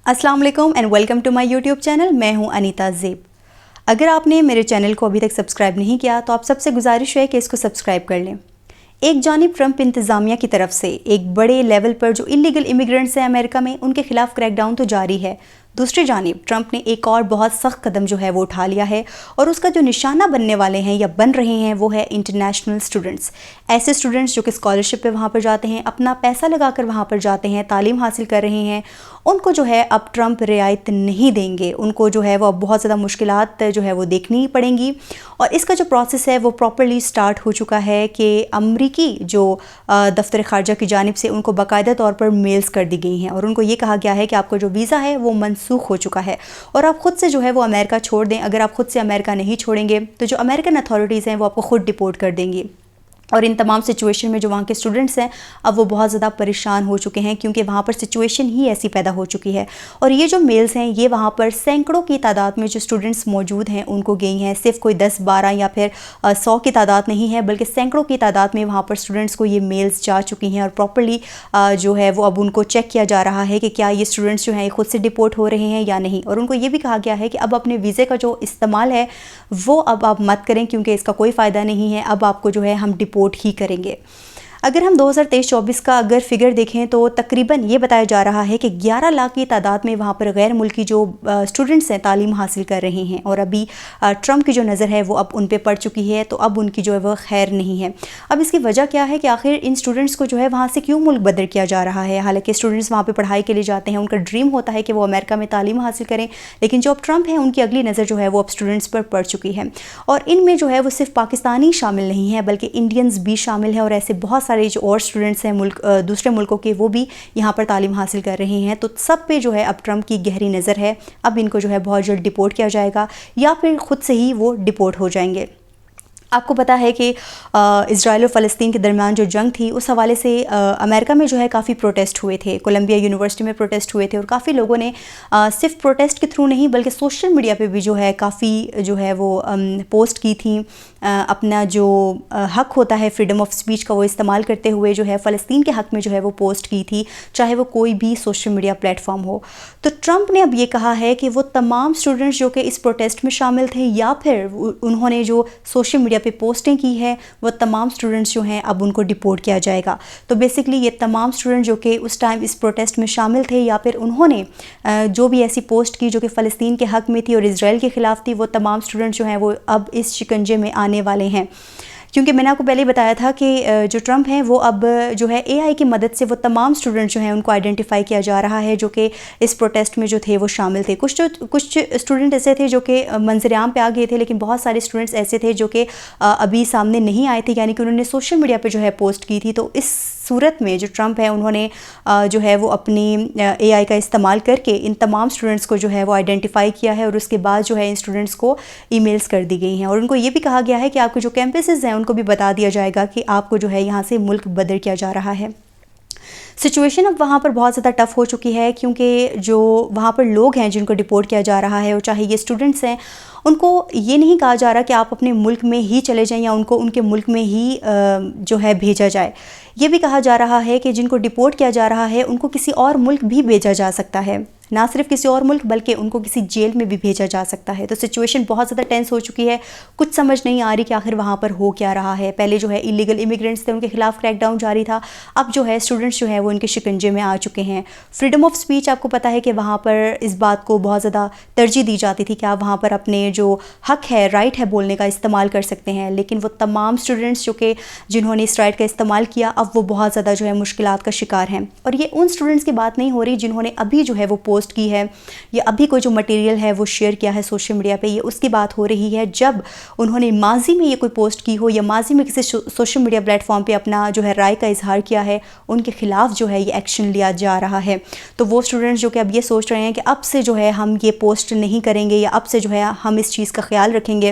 السلام علیکم and welcome to my YouTube channel. میں ہوں انیتا زیب. اگر آپ نے میرے چینل کو ابھی تک سبسکرائب نہیں کیا تو آپ سب سے گزارش ہے کہ اس کو سبسکرائب کر لیں. ایک جانب ٹرمپ انتظامیہ کی طرف سے ایک بڑے لیول پر جو انلیگل امیگرنٹس ہیں امریکہ میں ان کے خلاف کریک ڈاؤن تو جاری ہے. دوسری جانب ٹرمپ نے ایک اور بہت سخت قدم جو ہے وہ اٹھا لیا ہے اور اس کا جو نشانہ بننے والے ہیں یا بن رہے ہیں وہ ہے انٹرنیشنل اسٹوڈنٹس. ایسے اسٹوڈنٹس جو کہ اسکالرشپ پہ وہاں پر جاتے ہیں, اپنا پیسہ لگا کر وہاں پر جاتے ہیں, تعلیم حاصل کر رہے ہیں, ان کو جو ہے اب ٹرمپ رعایت نہیں دیں گے. ان کو جو ہے وہ اب بہت زیادہ مشکلات جو ہے وہ دیکھنی پڑیں گی. اور اس کا جو پروسیس ہے وہ پراپرلی سٹارٹ ہو چکا ہے کہ امریکی جو دفتر خارجہ کی جانب سے ان کو باقاعدہ طور پر میلز کر دی گئی ہیں اور ان کو یہ کہا گیا ہے کہ آپ کا جو ویزا ہے وہ منسوخ ہو چکا ہے اور آپ خود سے جو ہے وہ امریکہ چھوڑ دیں. اگر آپ خود سے امریکہ نہیں چھوڑیں گے تو جو امریکن اتھارٹیز ہیں وہ آپ کو خود ڈپورٹ کر دیں گی. اور ان تمام سچویشن میں جو وہاں کے اسٹوڈنٹس ہیں اب وہ بہت زیادہ پریشان ہو چکے ہیں کیونکہ وہاں پر سچویشن ہی ایسی پیدا ہو چکی ہے. اور یہ جو میلز ہیں یہ وہاں پر سینکڑوں کی تعداد میں جو اسٹوڈنٹس موجود ہیں ان کو گئی ہیں. صرف کوئی 10-12 یا پھر 100 کی تعداد نہیں ہے بلکہ سینکڑوں کی تعداد میں وہاں پر اسٹوڈنٹس کو یہ میلز جا چکی ہیں اور پراپرلی جو ہے وہ اب ان کو چیک کیا جا رہا ہے کہ کیا یہ اسٹوڈنٹس جو ہیں خود سے ڈپورٹ ہو رہے ہیں یا نہیں. اور ان کو یہ بھی کہا گیا ہے کہ اب اپنے ویزے کا جو استعمال ہے وہ اب آپ مت کریں کیونکہ اس کا کوئی فائدہ نہیں ہے. اب آپ کو جو ہے ہم ڈپورٹ ہی کریں گے. اگر ہم 2023-24 کا اگر فگر دیکھیں تو تقریباً یہ بتایا جا رہا ہے کہ 11 لاکھ کی تعداد میں وہاں پر غیر ملکی جو اسٹوڈنٹس ہیں تعلیم حاصل کر رہے ہیں اور ابھی ٹرمپ کی جو نظر ہے وہ اب ان پہ پڑ چکی ہے تو اب ان کی جو ہے وہ خیر نہیں ہے. اب اس کی وجہ کیا ہے کہ آخر ان اسٹوڈنٹس کو جو ہے وہاں سے کیوں ملک بدر کیا جا رہا ہے؟ حالانکہ اسٹوڈنٹس وہاں پہ پڑھائی کے لیے جاتے ہیں, ان کا ڈریم ہوتا ہے کہ وہ امریکہ میں تعلیم حاصل کریں, لیکن جو اب ٹرمپ ہیں ان کی اگلی نظر جو ہے وہ اب اسٹوڈنٹس پر پڑ چکی ہے. اور ان میں جو ہے وہ صرف پاکستانی شامل نہیں ہے بلکہ انڈینز بھی شامل ہیں اور ایسے بہت سارے جو اور اسٹوڈنٹس ہیں دوسرے ملکوں کے وہ بھی یہاں پر تعلیم حاصل کر رہے ہیں. تو سب پہ جو ہے اب ٹرمپ کی گہری نظر ہے. اب ان کو جو ہے بہت جلد ڈپورٹ کیا جائے گا یا پھر خود سے ہی وہ ڈپورٹ ہو جائیں گے. آپ کو پتہ ہے کہ اسرائیل و فلسطین کے درمیان جو جنگ تھی اس حوالے سے امریکہ میں جو ہے کافی پروٹیسٹ ہوئے تھے. کولمبیا یونیورسٹی میں پروٹیسٹ ہوئے تھے اور کافی لوگوں نے صرف پروٹیسٹ کے تھرو نہیں بلکہ سوشل میڈیا پہ بھی جو ہے کافی جو ہے وہ پوسٹ کی تھیں. اپنا جو حق ہوتا ہے فریڈم آف اسپیچ کا وہ استعمال کرتے ہوئے جو ہے فلسطین کے حق میں جو ہے وہ پوسٹ کی تھی, چاہے وہ کوئی بھی سوشل میڈیا پلیٹ فارم ہو. تو ٹرمپ نے اب یہ کہا ہے کہ وہ تمام اسٹوڈنٹس جو کہ اس پروٹیسٹ میں شامل تھے یا پھر انہوں نے جو سوشل میڈیا پہ پوسٹنگ کی ہے وہ تمام اسٹوڈنٹس جو ہیں اب ان کو ڈپورٹ کیا جائے گا. تو بیسکلی یہ تمام اسٹوڈنٹ جو کہ اس ٹائم اس پروٹیسٹ میں شامل تھے یا پھر انہوں نے جو بھی ایسی پوسٹ کی جو کہ فلسطین کے حق میں تھی اور اسرائیل کے خلاف تھی, وہ تمام اسٹوڈنٹ جو ہیں وہ اب اس شکنجے میں آنے والے ہیں. کیونکہ میں نے آپ کو پہلے بتایا تھا کہ جو ٹرمپ ہیں وہ اب جو ہے اے آئی کی مدد سے وہ تمام اسٹوڈنٹ جو ہیں ان کو آئیڈینٹیفائی کیا جا رہا ہے جو کہ اس پروٹیسٹ میں جو تھے وہ شامل تھے. کچھ اسٹوڈنٹ ایسے تھے جو کہ منظر عام پہ آ گئے تھے, لیکن بہت سارے اسٹوڈنٹس ایسے تھے جو کہ ابھی سامنے نہیں آئے تھے, یعنی کہ انہوں نے سوشل میڈیا پہ جو ہے پوسٹ کی تھی. تو اس صورت میں جو ٹرمپ ہے انہوں نے جو ہے وہ اپنی اے آئی کا استعمال کر کے ان تمام اسٹوڈنٹس کو جو ہے وہ آئیڈینٹیفائی کیا ہے اور اس کے بعد جو ہے ان اسٹوڈنٹس کو ای میلز کر دی گئی ہیں اور ان کو یہ بھی کہا گیا ہے کہ آپ کے جو کیمپسز ہیں ان کو بھی بتا دیا جائے گا کہ آپ کو جو ہے یہاں سے ملک بدر کیا جا رہا ہے. سچویشن اب وہاں پر بہت زیادہ ٹف ہو چکی ہے کیونکہ جو وہاں پر لوگ ہیں جن کو ڈپورٹ کیا جا رہا ہے اور چاہے یہ اسٹوڈنٹس ہیں, ان کو یہ نہیں کہا جا رہا کہ آپ اپنے ملک میں ہی چلے جائیں یا ان کو ان کے ملک میں ہی جو ہے بھیجا جائے. یہ بھی کہا جا رہا ہے کہ جن کو ڈپورٹ کیا جا رہا ہے ان کو کسی اور ملک بھی بھیجا جا سکتا ہے, نہ صرف کسی اور ملک بلکہ ان کو کسی جیل میں بھی بھیجا جا سکتا ہے. تو سچویشن بہت زیادہ ٹینس ہو چکی ہے, کچھ سمجھ نہیں آ رہی کہ آخر وہاں پر ہو کیا رہا ہے. پہلے جو ہے انلیگل امیگرنٹس تھے ان کے خلاف کریک ڈاؤن جاری تھا, اب جو ہے اسٹوڈنٹس جو ہے وہ ان کے شکنجے میں آ چکے ہیں. فریڈم آف اسپیچ آپ کو پتہ ہے کہ وہاں پر اس بات کو بہت زیادہ ترجیح دی جاتی تھی کہ آپ وہاں پر اپنے جو حق ہے, رائٹ ہے بولنے کا استعمال کر سکتے ہیں, لیکن وہ تمام اسٹوڈنٹس جو کہ جنہوں نے اس رائٹ کا استعمال کیا اب وہ بہت زیادہ جو ہے مشکلات کا شکار ہیں. اور یہ ان اسٹوڈنٹس کی بات نہیں ہو رہی جنہوں نے ابھی جو ہے وہ پوسٹ کی ہے یا ابھی کوئی جو مٹیریل ہے وہ شیئر کیا ہے سوشل میڈیا پہ, یہ اس کی بات ہو رہی ہے جب انہوں نے ماضی میں یہ کوئی پوسٹ کی ہو یا ماضی میں کسی سوشل میڈیا پلیٹ فارم پہ اپنا جو ہے رائے کا اظہار کیا ہے, ان کے خلاف جو ہے یہ ایکشن لیا جا رہا ہے. تو وہ اسٹوڈنٹس جو کہ اب یہ سوچ رہے ہیں کہ اب سے جو ہے ہم یہ پوسٹ نہیں کریں گے یا اب سے جو ہے ہم اس چیز کا خیال رکھیں گے,